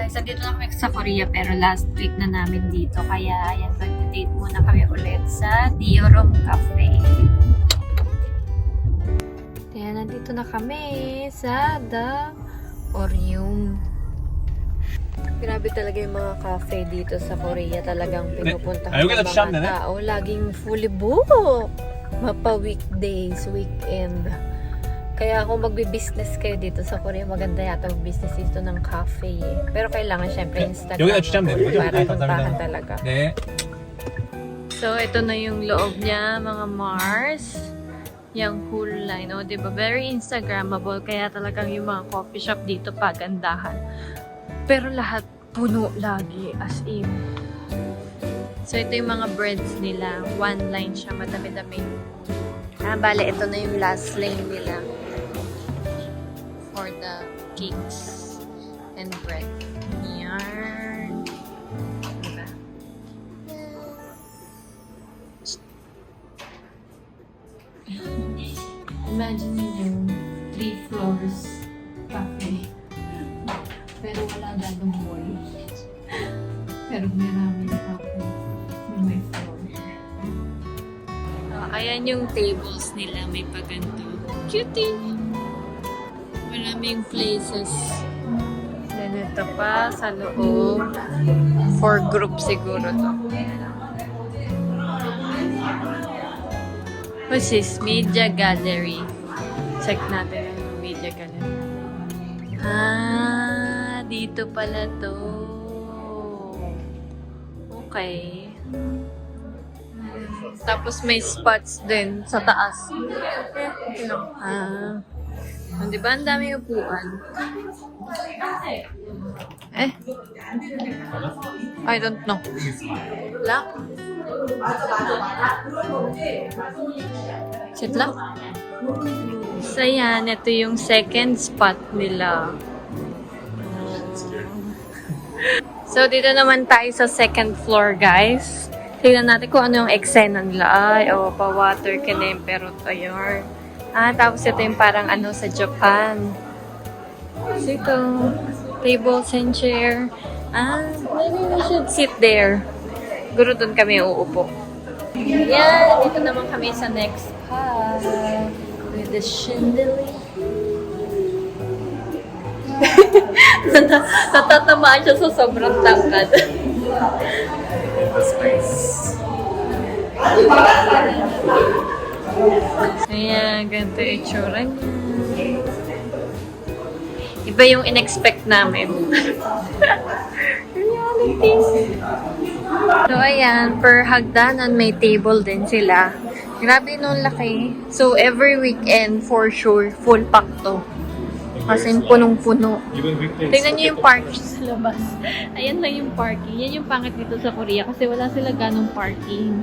guys, dito na kami sa Korea pero last week na namin dito. Kaya ayan, mag-date muna kami ulit sa Diorom Cafe. Kaya nandito na kami sa The Orium. Grabe talaga yung mga cafe dito sa Korea. Talagang pinupunta ko ng mga tao. Laging fully book. Mapa weekdays, weekend. Kaya kung magbi-business kayo dito sa Korea, maganda yata mag-business dito ng cafe eh. Pero kailangan syempre Instagram para puntahan talaga. So, ito na yung loob niya, mga Mars. Yung whole line, oh, diba? Very Instagrammable. Kaya talagang yung mga coffee shop dito pagandahan. Pero lahat puno lagi, as in. So, ito yung mga breads nila. One line siya, madami-dami. Bale, ito na yung last lane nila. For the cakes and bread. Yan. Diba? Imagine yung 3 floors cafe. Pero wala ganong wall. Pero maraming cafe. May floor. Ayan yung tables nila. May paganto. Cutie! Maraming places. Then ito pa sa loob. 4 groups siguro to. What's this? Media Gallery. Check natin yung Media Gallery. Dito pala to. Okay. Tapos may spots din sa taas. Di ba? Ang dami upuan. I don't know. Lock? Sit lock? So yan, ito yung second spot nila. So dito naman tayo sa second floor, guys. Tingnan natin kung ano yung eksena nila. Ay, pa-water kinim, pero ayun. Tapos ito yung parang ano sa Japan. So ito, tables and chair. Maybe we should sit there. Siguro doon kami uupo. Yan, dito naman kami sa next spot. With the chandelier. Natatamaan siya sa sobrang tangkad. Ayan, ganito yung itsura niya. Iba yung in-expect namin. Reality. So, ayan, per hagdanan may table din sila. Grabe nung laki. So, every weekend, for sure, full pack to. Kasi punong-puno. Tingnan nyo yung parking sa labas. Ayan lang yung parking. Yan yung pangit dito sa Korea kasi wala sila ganong parking.